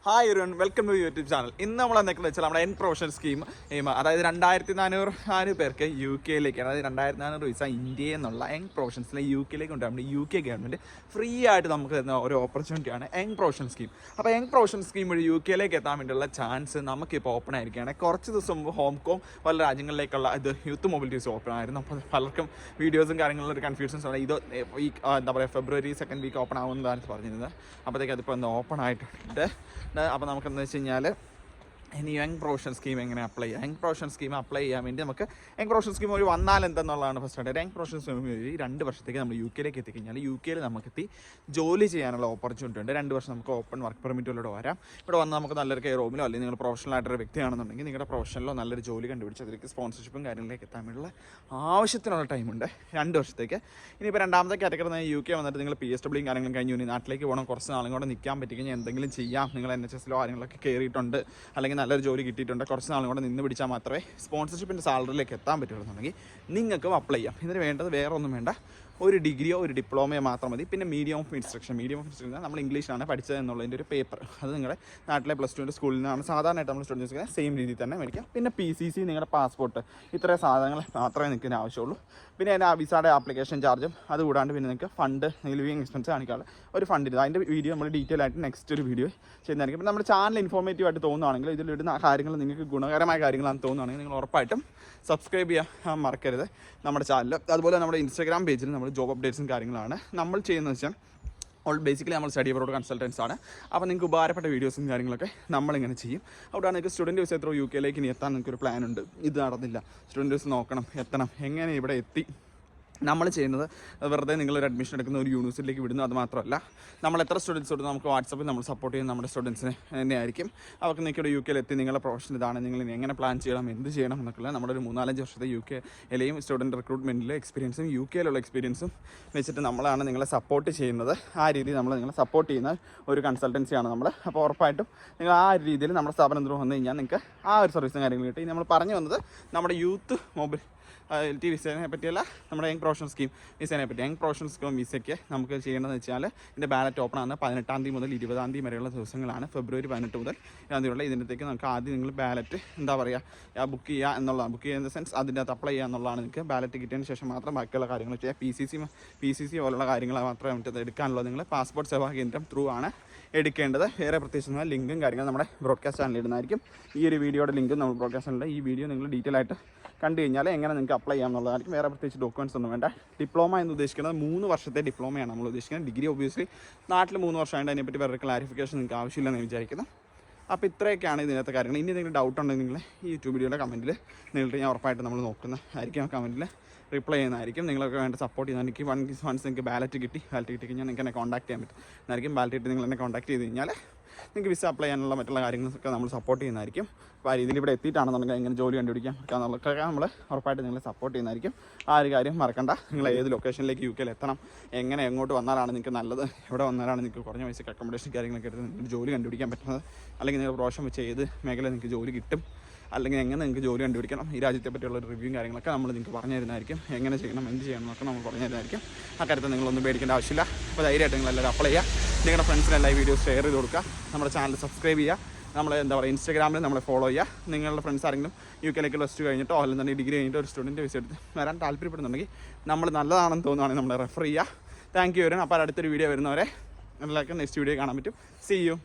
Hi everyone, welcome to YouTube channel. ഇന്ന് നമ്മൾ എന്തൊക്കെയാണെന്ന് വെച്ചാൽ നമ്മുടെ പ്രൊഫഷണൽ സ്കീം അതായത് 2400 പേർക്ക് യു കെയിലേക്ക്, അതായത് 2400 വിസ ഇന്ത്യയിൽ നിന്നുള്ള പ്രൊഫഷൻസിലെ യു കെയിലേക്ക് കൊണ്ട് നമ്മുടെ യു കെ ഗവൺമെൻറ് ഫ്രീ ആയിട്ട് നമുക്ക് തരുന്ന ഒരു ഓപ്പർച്യൂണിറ്റിയാണ് പ്രൊഫഷണൽ സ്കീം. അപ്പോൾ പ്രൊഫഷണൽ സ്കീം വഴി യു കെയിലേക്ക് എത്താൻ വേണ്ടിയുള്ള ചാൻസ് നമുക്കിപ്പോൾ ഓപ്പൺ ആയിരിക്കുകയാണ്. കുറച്ച് ദിവസം മുമ്പ് ഹോംകോം പല രാജ്യങ്ങളിലേക്കുള്ള ഇത് യൂത്ത് മൊബിലിറ്റീസ് ഓപ്പൺ ആയിരുന്നു. അപ്പോൾ പലർക്കും വീഡിയോസും കാര്യങ്ങളിലും ഒരു കൺഫ്യൂഷൻസ് ആണ്. ഇത് ഈ എന്താ പറയുക ഫെബ്രുവരി 2nd വീക്ക് ഓപ്പൺ ആവുന്നതാണ് പറഞ്ഞിരുന്നത്. അപ്പോഴത്തേക്ക് അതിപ്പോൾ ഒന്ന് ഓപ്പൺ ആയിട്ടുണ്ട്. അപ്പോൾ നമുക്കെന്ന് വെച്ച് കഴിഞ്ഞാൽ ഇനി പ്രൊഫഷണൽ സ്കീം എങ്ങനെ അപ്ലൈ ചെയ്യാം? പ്രൊഫഷണൽ സ്കീം അപ്ലൈ ചെയ്യാൻ വേണ്ടി നമുക്ക് പ്രൊഫഷണൽ സ്കീം ഒരു വന്നാൽ എന്തെന്നുള്ളതാണ് ഫസ്റ്റ് ആയിട്ട്. പ്രൊഫഷണൽ സ്കീം വഴി 2 വർഷത്തേക്ക് നമ്മൾ യു കെയിലേക്ക് എത്തിക്കഴിഞ്ഞാൽ യു കെയിൽ നമുക്കെത്തി ജോലി ചെയ്യാനുള്ള ഓപ്പർച്യൂണിറ്റി ഉണ്ട്. 2 വർഷം നമുക്ക് ഓപ്പൺ വർക്ക് പെർമിറ്റിലൂടെ വരാം. ഇവിടെ വന്ന് നമുക്ക് നല്ലൊരു കെയർ റൂമിലോ അല്ലെങ്കിൽ നിങ്ങൾ പ്രൊഫഷണൽ ആയിട്ടൊരു വ്യക്തിയാണെന്നുണ്ടെങ്കിൽ നിങ്ങളുടെ പ്രൊഫഷനിലോ നല്ലൊരു ജോലി കണ്ടുപിടിച്ച് അതിലേക്ക് സ്പോൺസർഷിപ്പും കാര്യങ്ങളിലേക്ക് എത്താൻ വേണ്ടിയുള്ള ആവശ്യത്തിനുള്ള ടൈമുണ്ട് 2 വർഷത്തേക്ക്. ഇനിയിപ്പോൾ രണ്ടാമത്തെ കാറ്റഗറി യു കെ വന്നിട്ട് നിങ്ങൾ PSW കാര്യങ്ങളും കഴിഞ്ഞു ഇനി നാട്ടിലേക്ക് പോകണം, കുറച്ച് നാളും കൂടെ നിൽക്കാൻ പറ്റിക്കഴിഞ്ഞാൽ എന്തെങ്കിലും ചെയ്യാം, നിങ്ങൾ NHSലോ കാര്യങ്ങളൊക്കെ കയറിയിട്ടുണ്ട് അല്ലെങ്കിൽ നല്ലൊരു ജോലി കിട്ടിയിട്ടുണ്ട്, കുറച്ച് നാളും കൂടെ നിന്ന് പിടിച്ചാൽ മാത്രമേ സ്പോൺസർഷിപ്പിൻ്റെ സാലറിയിലേക്ക് എത്താൻ പറ്റുള്ളൂന്നുണ്ടെങ്കിൽ നിങ്ങൾക്കും അപ്ലൈ ചെയ്യാം. ഇതിന് വേണ്ടത് വേറെ ഒന്നും വേണ്ട, ഒരു ഡിഗ്രിയോ ഒരു ഡിപ്ലോമയോ മാത്രം മതി. പിന്നെ മീഡിയം ഓഫ് ഇൻസ്ട്രക്ഷൻ നമ്മൾ ഇംഗ്ലീഷിലാണ് പഠിച്ചത് എന്നുള്ളതിൻ്റെ ഒരു പേപ്പർ, അത് നിങ്ങളുടെ നാട്ടിലെ +2 സ്കൂളിൽ നിന്നാണ് സാധാരണയായിട്ട് നമ്മൾ സ്റ്റുഡൻസ് സെയിം രീതിയിൽ തന്നെ മേടിക്കാം. പിന്നെ PCC, നിങ്ങളുടെ പാസ്പോർട്ട്, ഇത്രയും സാധനങ്ങൾ മാത്രമേ നിങ്ങൾക്ക് ആവശ്യമുള്ളൂ. പിന്നെ അതിൻ്റെ വിസയുടെ ആപ്ലിക്കേഷൻ ചാർജും അത് കൂടാണ്ട് പിന്നെ നിങ്ങൾക്ക് ഫണ്ട്, ലിവിങ് എക്സ്പെൻസ് കാണിക്കാനുള്ള ഒരു ഫണ്ട് ഇത്. അതിൻ്റെ വീഡിയോ നമ്മൾ ഡീറ്റെയിൽ ആയിട്ട് നെക്സ്റ്റ് ഒരു വീഡിയോ ചെയ്യുന്നതായിരിക്കും. പിന്നെ നമ്മുടെ ചാനൽ ഇൻഫോർമേറ്റീവ് ആയിട്ട് തോന്നുകയാണെങ്കിൽ ഇതിലിടുന്ന കാര്യങ്ങൾ നിങ്ങൾക്ക് ഗുണകരമായ കാര്യങ്ങളാണെന്ന് തോന്നുകയാണെങ്കിൽ നിങ്ങൾ ഉറപ്പായിട്ടും സബ്സ്ക്രൈബ് ചെയ്യാൻ മറക്കരുത് നമ്മുടെ ചാനൽ. അതുപോലെ നമ്മുടെ ഇൻസ്റ്റാഗ്രാം പേജിൽ നമ്മൾ ജോബ് അപ്ഡേറ്റ്സും കാര്യങ്ങളാണ് നമ്മൾ ചെയ്യുന്നത് വെച്ചാൽ ബേസിക്കലി നമ്മൾ സ്റ്റഡി അബ്രോഡ് കൺസൾട്ടൻസ് ആണ്. അപ്പോൾ നിങ്ങൾക്ക് ഉപകാരപ്പെട്ട വീഡിയോസും കാര്യങ്ങളൊക്കെ നമ്മളിങ്ങനെ ചെയ്യും. അവിടെയാണ് നിങ്ങൾക്ക് സ്റ്റുഡൻറ്റ് വിസ ത്രൂ യു കെയിലേക്ക് ഇനി എത്താൻ നിങ്ങൾക്കൊരു പ്ലാൻ ഉണ്ട്, ഇത് നടന്നില്ല, സ്റ്റുഡൻറ്റ് വിസ നോക്കണം, എത്തണം, എങ്ങനെ ഇവിടെ എത്തി. നമ്മൾ ചെയ്യുന്നത് വെറുതെ നിങ്ങളൊരു അഡ്മിഷൻ എടുക്കുന്ന ഒരു യൂണിവേഴ്സിറ്റിയിലേക്ക് വിടുന്നു, അത് മാത്രമല്ല നമ്മൾ എത്ര സ്റ്റുഡൻസ് ഉണ്ട് നമുക്ക് വാട്സപ്പിൽ നമ്മൾ സപ്പോർട്ട് ചെയ്യുന്ന നമ്മുടെ സ്റ്റുഡൻസിനെ തന്നെയായിരിക്കും. അവർക്ക് നിങ്ങളുടെ യു കെയിൽ എത്തി നിങ്ങളുടെ പ്രൊഫഷൻ ഇതാണ്, നിങ്ങൾ എങ്ങനെ പ്ലാൻ ചെയ്യണം, എന്ത് ചെയ്യണം എന്നൊക്കെ നമ്മുടെ ഒരു 3-4 വർഷത്തെ യു കെയിലെയും സ്റ്റുഡൻറ്റ് റിക്രൂട്ട്മെൻറ്റിലെ എക്സ്പീരിയൻസും യു കെയിലുള്ള എക്സ്പീരിയൻസും വെച്ചിട്ട് നമ്മളാണ് നിങ്ങളെ സപ്പോർട്ട് ചെയ്യുന്നത്. ആ രീതിയിൽ നമ്മൾ നിങ്ങളെ സപ്പോർട്ട് ചെയ്യുന്ന ഒരു കൺസൾട്ടൻസിയാണ് നമ്മൾ. അപ്പോൾ ഉറപ്പായിട്ടും നിങ്ങൾ ആ ഒരു രീതിയിൽ നമ്മുടെ സ്ഥാപനം ത്രൂ വന്നു കഴിഞ്ഞാൽ നിങ്ങൾക്ക് ആ ഒരു സർവീസും കാര്യങ്ങളും കിട്ടി. നമ്മൾ പറഞ്ഞു വന്നത് നമ്മുടെ യൂത്ത് മൊബിലിറ്റി വിസയെ പറ്റിയല്ല, നമ്മുടെ പ്രൊഫഷണൽ സ്കീം വിസയെ പറ്റി. പ്രൊഫഷണൽ സ്കീം വിസയ്ക്ക് നമുക്ക് ചെയ്യേണ്ടതെന്ന് വെച്ചാൽ ഇതിൻ്റെ ബാലറ്റ് ഓപ്പൺ ആകുന്ന 18-ാം തീയതി മുതൽ 20-ാം തീയതി വരെയുള്ള ദിവസങ്ങളാണ്. ഫെബ്രുവരി 18 മുതൽ 20-ാം തീയതിയുള്ള ഇതിനകത്തേക്ക് നമുക്ക് ആദ്യം നിങ്ങൾ ബാലറ്റ് ബുക്ക് ചെയ്യുക എന്നുള്ളതാണ്. ബുക്ക് ചെയ്യുന്ന സെൻസ് അതിൻ്റെ അകത്ത് അപ്ലൈ ചെയ്യുക എന്നുള്ളതാണ്. നിങ്ങൾക്ക് ബാലറ്റ് കിട്ടിയതിന് ശേഷം മാത്രം ബാക്കിയുള്ള കാര്യങ്ങൾ ചെയ്യുക. PCC പോലുള്ള കാര്യങ്ങൾ മാത്രമേ മറ്റത് എടുക്കാനുള്ളത്. നിങ്ങൾ പാസ്പോർട്ട് സേവാ കേന്ദ്രം ത്രൂ ആണ് എടുക്കേണ്ടത്. വേറെ പ്രത്യേകിച്ച് ലിങ്കും കാര്യങ്ങളും നമ്മുടെ ബ്രോഡ്കാസ്റ്റ് ചാനലിൽ ഇടുന്നതായിരിക്കും. ഈ ഒരു വീഡിയോയുടെ ലിങ്കും നമ്മൾ ബ്രോഡ്കാസ്റ്റ് ചാനലിൽ ഈ വീഡിയോ നിങ്ങൾ ഡീറ്റെയിൽ ആയിട്ട് കണ്ടു കഴിഞ്ഞാൽ എങ്ങനെ നിങ്ങൾക്ക് അപ്ലൈ ചെയ്യാം എന്നുള്ളതായിരിക്കും. വേറെ പ്രത്യേകിച്ച് ഡോക്യുമെൻറ്റ്സ് ഒന്നും വേണ്ട. ഡിപ്ലോമ എന്ന് ഉദ്ദേശിക്കുന്നത് 3 വർഷത്തെ ഡിപ്ലോമയാണ് നമ്മൾ ഉദ്ദേശിക്കുന്നത്. ഡിഗ്രി ഒബ്വിയസ്ലി നാട്ടിൽ 3 വർഷമായിട്ട് അതിനെപ്പറ്റി വേറെ ക്ലാരിഫിക്കേഷൻ നിങ്ങൾക്ക് ആവശ്യമില്ലെന്ന് വിചാരിക്കുന്നു. അപ്പോൾ ഇത്രയൊക്കെയാണ് ഇതിനകത്തെ കാര്യങ്ങൾ. ഇനി എന്തെങ്കിലും ഡൗട്ട് ഉണ്ടെങ്കിൽ നിങ്ങൾ ഈ യൂട്യൂബ് വീഡിയോയുടെ കമൻറ്റിൽ നിങ്ങളുടെ ഞാൻ ഉറപ്പായിട്ട് നമ്മൾ നോക്കുന്നതായിരിക്കും. കമൻറ്റിൽ റിപ്ലൈ ചെയ്യുന്നതായിരിക്കും. നിങ്ങളൊക്കെ വേണ്ട സപ്പോർട്ട് ചെയ്യുന്ന എനിക്ക് വൺസ് നിങ്ങൾക്ക് ബാലറ്റ് കിട്ടി കഴിഞ്ഞാൽ നിങ്ങൾക്ക് എന്നെ കോൺടാക്ട് ചെയ്യാൻ പറ്റും. എന്നായിരിക്കും ബാലറ്റ് കിട്ടി നിങ്ങൾ എന്നെ കോൺടാക്ട് ചെയ്ത് കഴിഞ്ഞാൽ നിങ്ങൾക്ക് വിസ അപ്ലൈ ചെയ്യാനുള്ള മറ്റുള്ള കാര്യങ്ങളൊക്കെ നമ്മൾ സപ്പോർട്ട് ചെയ്യുന്നതായിരിക്കും. അപ്പോൾ ആ രീതിയിൽ ഇവിടെ എത്തിയിട്ടാണെന്നുണ്ടെങ്കിൽ എങ്ങനെ ജോലി കണ്ടുപിടിക്കാം എന്നുള്ളതൊക്കെ നമ്മൾ ഉറപ്പായിട്ട് നിങ്ങളെ സപ്പോർട്ട് ചെയ്യുന്നതായിരിക്കും. ആ ഒരു കാര്യം മറക്കണ്ട. നിങ്ങൾ ഏത് ലൊക്കേഷനിലേക്ക് യു കെയിൽ എത്തണം, എങ്ങനെ എങ്ങോട്ട് വന്നാലാണ് നിങ്ങൾക്ക് നല്ലത്, എവിടെ വന്നാലാണ് നിങ്ങൾക്ക് കുറഞ്ഞ പൈസക്ക് അക്കോമഡേഷൻ കാര്യങ്ങളൊക്കെ എടുത്ത് നിങ്ങൾക്ക് ജോലി കണ്ടുപിടിക്കാൻ പറ്റുന്നത്, അല്ലെങ്കിൽ നിങ്ങൾ പ്രാവശ്യം വെച്ച് ഏത് മേഖല നിങ്ങൾക്ക് ജോലി കിട്ടും, അല്ലെങ്കിൽ എങ്ങനെ നിങ്ങൾക്ക് ജോലി കണ്ടുപിടിക്കണം, ഈ രാജ്യത്തെ പറ്റിയുള്ള റിവ്യൂവും കാര്യങ്ങളൊക്കെ നമ്മൾ നിങ്ങൾക്ക് പറഞ്ഞു തരുന്നതായിരിക്കും. എങ്ങനെ ചെയ്യണം, എന്ത് ചെയ്യണം എന്നൊക്കെ നമ്മൾ പറഞ്ഞു തരുന്നതായിരിക്കും. ആ കാര്യത്തിൽ നിങ്ങളൊന്നും പേടിക്കേണ്ട ആവശ്യമില്ല. അപ്പോൾ ധൈര്യമായിട്ട് നിങ്ങളെല്ലാവരും അപ്ലൈ ചെയ്യുക. നിങ്ങളുടെ ഫ്രണ്ട്സിനെല്ലാം ഈ വീഡിയോ ഷെയർ ചെയ്ത് കൊടുക്കുക. നമ്മുടെ ചാനൽ സബ്സ്ക്രൈബ് ചെയ്യുക. നമ്മൾ ഇൻസ്റ്റാഗ്രാമിൽ നമ്മളെ ഫോളോ ചെയ്യുക. നിങ്ങളുടെ ഫ്രണ്ട്സ് ആരെങ്കിലും യു കെയിലേക്ക് +2 കഴിഞ്ഞിട്ടോ അല്ലെങ്കിൽ തന്നെ ഡിഗ്രി കഴിഞ്ഞിട്ടോ ഒരു സ്റ്റുഡൻറ്റ് വിസ എടുത്ത് വരാൻ താല്പര്യപ്പെടുന്നുണ്ടെങ്കിൽ നമ്മൾ നല്ലതാണെന്ന് തോന്നുകയാണെങ്കിൽ നമ്മളെ റെഫർ ചെയ്യുക. Thank you. അപ്പോൾ അടുത്തൊരു വീഡിയോ വരുന്നവരെ എല്ലാവർക്കും നെക്സ്റ്റ് വീഡിയോ കാണാൻ പറ്റും. See U.